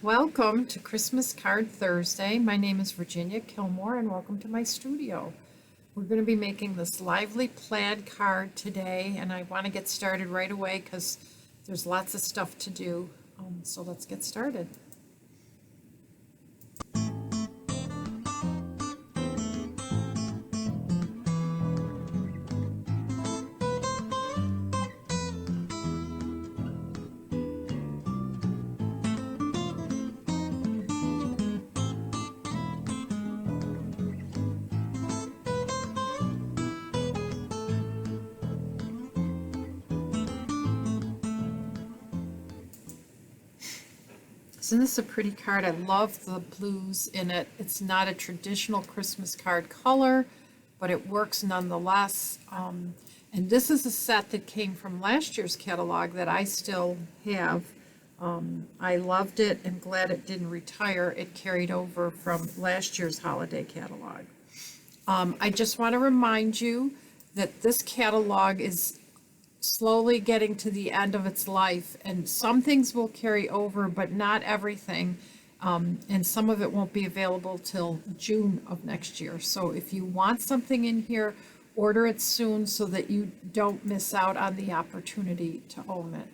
Welcome to Christmas Card Thursday. My name is Virginia Killmore and welcome to my studio. We're going to be making this lively plaid card today and I want to get started right away because there's lots of stuff to do. So let's get started. Isn't this a pretty card? I love the blues in it. It's not a traditional Christmas card color, but it works nonetheless. And this is a set that came from last year's catalog that I still have. I loved it and glad it didn't retire. It carried over from last year's holiday catalog. I just want to remind you that this catalog is slowly getting to the end of its life, and some things will carry over, but not everything. And some of it won't be available till June of next year. So if you want something in here, order it soon so that you don't miss out on the opportunity to own it.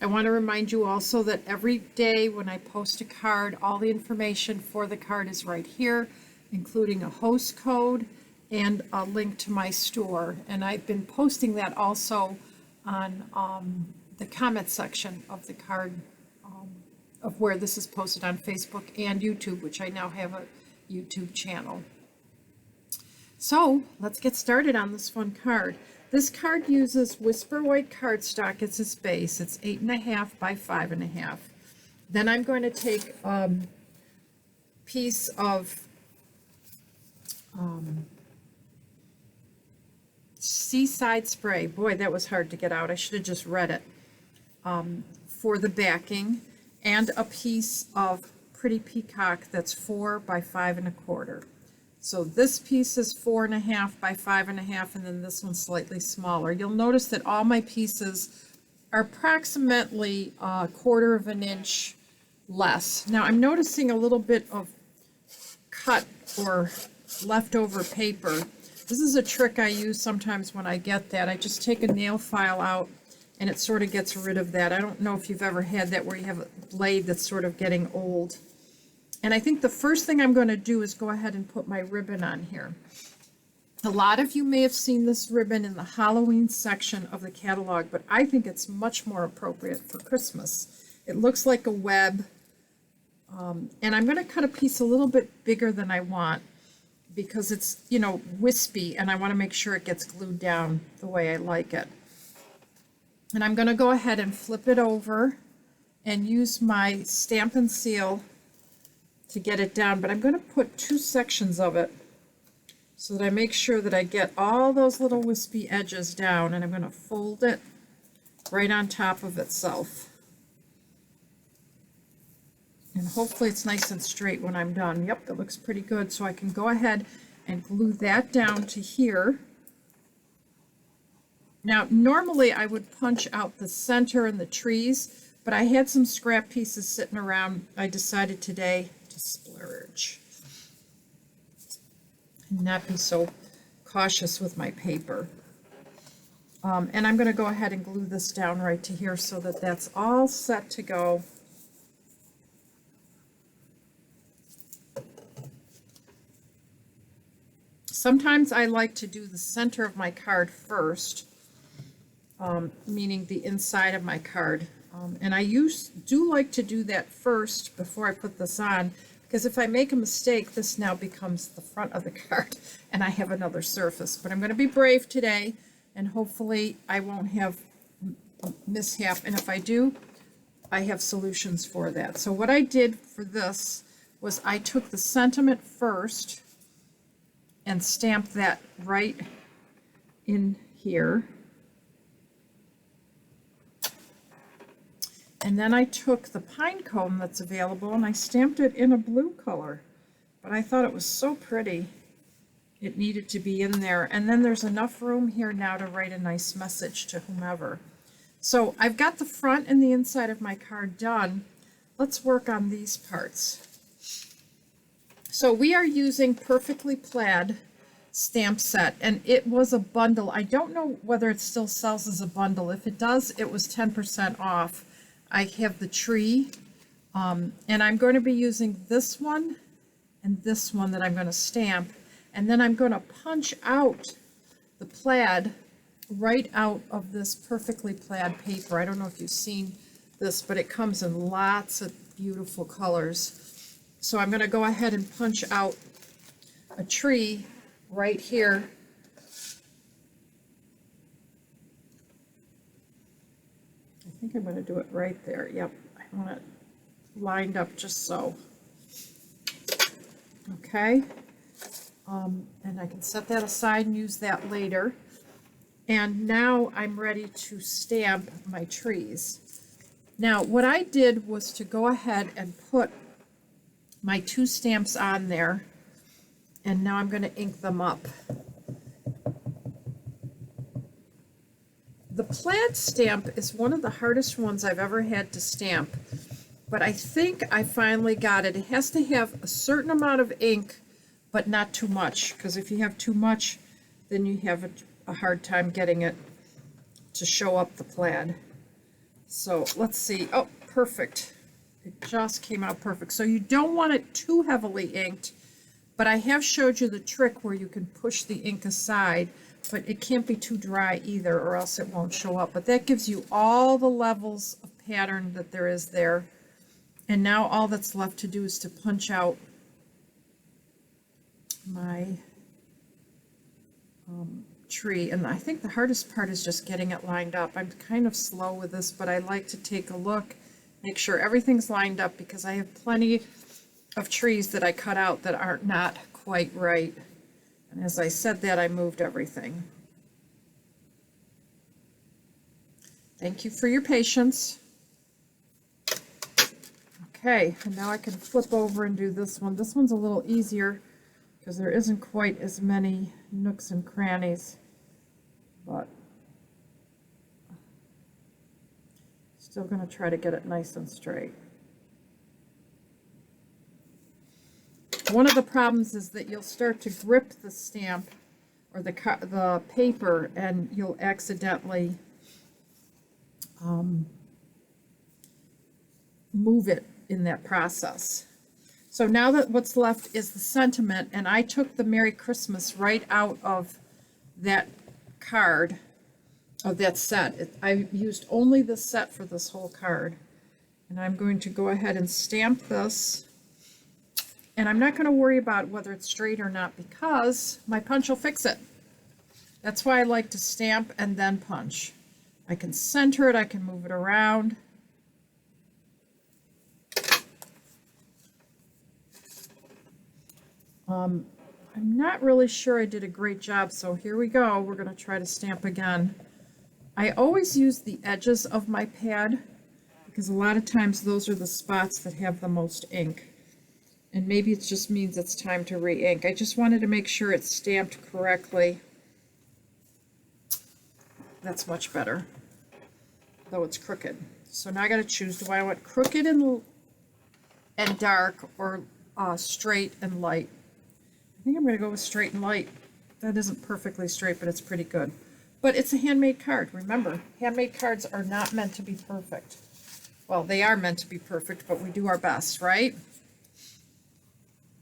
I want to remind you also that every day when I post a card, all the information for the card is right here, including a host code and a link to my store. And I've been posting that also on the comment section of the card, of where this is posted on Facebook and YouTube, which I now have a YouTube channel. So let's get started on this fun card. This card uses Whisper White cardstock as its base. It's 8.5 by 5.5. Then I'm going to take a piece of Seaside spray. Boy, that was hard to get out. I should have just read it. For the backing, and a piece of Pretty Peacock that's 4 by 5.25. So this piece is 4.5 by 5.5, and then this one's slightly smaller. You'll notice that all my pieces are approximately 1/4 of an inch less. Now I'm noticing a little bit of cut or leftover paper. This is a trick I use sometimes when I get that. I just take a nail file out and it sort of gets rid of that. I don't know if you've ever had that where you have a blade that's sort of getting old. And I think the first thing I'm going to do is go ahead and put my ribbon on here. A lot of you may have seen this ribbon in the Halloween section of the catalog, but I think it's much more appropriate for Christmas. It looks like a web, and I'm going to cut a piece a little bit bigger than I want, because it's, you know, wispy, and I want to make sure it gets glued down the way I like it. And I'm going to go ahead and flip it over and use my Stamp and Seal to get it down, but I'm going to put 2 sections of it so that I make sure that I get all those little wispy edges down, and I'm going to fold it right on top of itself. And hopefully it's nice and straight when I'm done. Yep, that looks pretty good. So I can go ahead and glue that down to here. Now, normally I would punch out the center and the trees, but I had some scrap pieces sitting around. I decided today to splurge and not be so cautious with my paper. And I'm going to go ahead and glue this down right to here so that that's all set to go. Sometimes I like to do the center of my card first, meaning the inside of my card. And I do like to do that first before I put this on, because if I make a mistake, this now becomes the front of the card and I have another surface. But I'm going to be brave today, and hopefully I won't have a mishap. And if I do, I have solutions for that. So what I did for this was I took the sentiment first and stamp that right in here. And then I took the pine cone that's available and I stamped it in a blue color. But I thought it was so pretty, it needed to be in there. And then there's enough room here now to write a nice message to whomever. So I've got the front and the inside of my card done. let's work on these parts. So we are using Perfectly Plaid stamp set, and it was a bundle. I don't know whether it still sells as a bundle. If it does, it was 10% off. I have the tree, and I'm going to be using this one and this one that I'm going to stamp, and then I'm going to punch out the plaid right out of this Perfectly Plaid paper. I don't know if you've seen this, but it comes in lots of beautiful colors. So I'm going to go ahead and punch out a tree right here. I think I'm going to do it right there. Yep, I want it lined up just so. Okay, and I can set that aside and use that later. And now I'm ready to stamp my trees. Now what I did was to go ahead and put my 2 stamps on there, and now I'm going to ink them up. The plaid stamp is one of the hardest ones I've ever had to stamp, but I think I finally got it. It has to have a certain amount of ink, but not too much, because if you have too much, then you have a hard time getting it to show up the plaid. So let's see. Oh, perfect. It just came out perfect. So you don't want it too heavily inked, but I have showed you the trick where you can push the ink aside, but it can't be too dry either, or else it won't show up. But that gives you all the levels of pattern that there is there. And now all that's left to do is to punch out my tree. And I think the hardest part is just getting it lined up. I'm kind of slow with this, but I like to take a look, make sure everything's lined up, because I have plenty of trees that I cut out that aren't not quite right. And as I said that, I moved everything. Thank you for your patience. Okay, and now I can flip over and do this one. This one's a little easier because there isn't quite as many nooks and crannies, but still going to try to get it nice and straight. One of the problems is that you'll start to grip the stamp or the paper, and you'll accidentally move it in that process. So now that what's left is the sentiment, and I took the Merry Christmas right out of that card, of that set. I used only the set for this whole card. And I'm going to go ahead and stamp this. And I'm not going to worry about whether it's straight or not, because my punch will fix it. That's why I like to stamp and then punch. I can center it, I can move it around. I'm not really sure I did a great job, so here we go. We're going to try to stamp again. I always use the edges of my pad, because a lot of times those are the spots that have the most ink. And maybe it just means it's time to re-ink. I just wanted to make sure it's stamped correctly. That's much better, though it's crooked. So now I got to choose, do I want crooked and dark, or straight and light? I think I'm going to go with straight and light. That isn't perfectly straight, but it's pretty good. But it's a handmade card. Remember, handmade cards are not meant to be perfect. Well, they are meant to be perfect, but we do our best, right?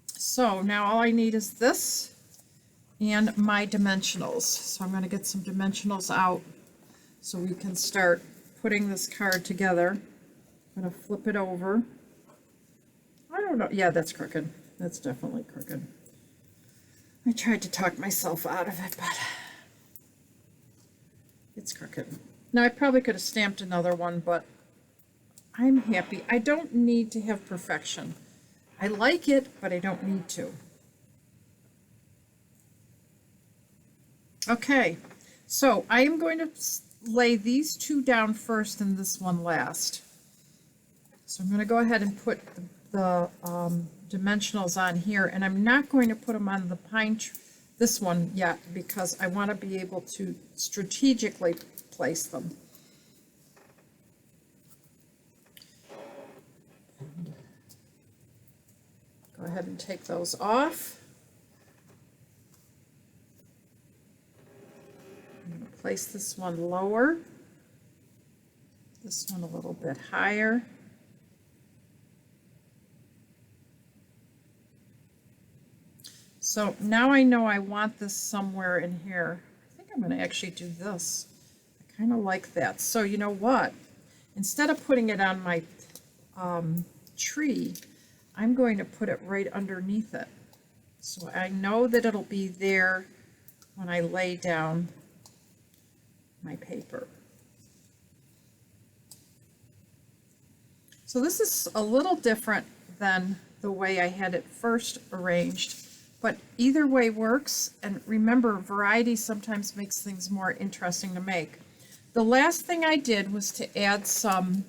So now all I need is this and my dimensionals. So I'm going to get some dimensionals out so we can start putting this card together. I'm going to flip it over. I don't know. Yeah, that's crooked. That's definitely crooked. I tried to talk myself out of it, but it's crooked. Now, I probably could have stamped another one, but I'm happy. I don't need to have perfection. I like it, but I don't need to. Okay, so I am going to lay these two down first and this one last. So I'm going to go ahead and put the dimensionals on here, and I'm not going to put them on the pine tree, this one yet, because I want to be able to strategically place them. Go ahead and take those off. I'm going to place this one lower, this one a little bit higher. So now I know I want this somewhere in here. I think I'm going to actually do this. I kind of like that. So you know what? Instead of putting it on my tree, I'm going to put it right underneath it. So I know that it'll be there when I lay down my paper. So this is a little different than the way I had it first arranged, but either way works. And remember, variety sometimes makes things more interesting to make. The last thing I did was to add some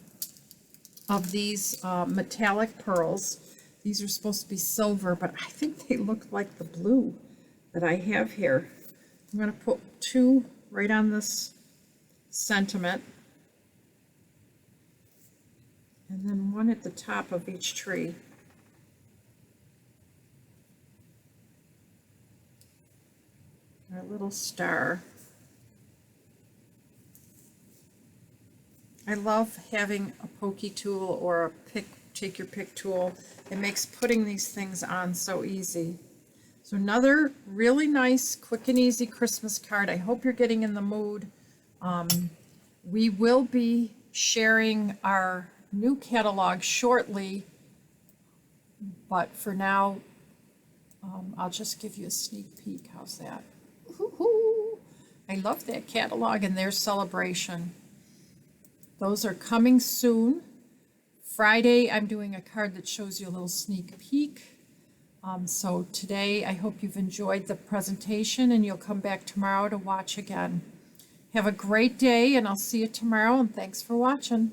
of these metallic pearls. These are supposed to be silver, but I think they look like the blue that I have here. I'm going to put 2 right on this sentiment, and then 1 at the top of each tree. Our little star. I love having a pokey tool or a take your pick tool. It makes putting these things on so easy. So another really nice, quick and easy Christmas card. I hope you're getting in the mood. We will be sharing our new catalog shortly, but for now, I'll just give you a sneak peek. How's that? Woo-hoo. I love that catalog and their celebration. Those are coming soon. Friday, I'm doing a card that shows you a little sneak peek. So today, I hope you've enjoyed the presentation and you'll come back tomorrow to watch again. Have a great day, and I'll see you tomorrow, and thanks for watching.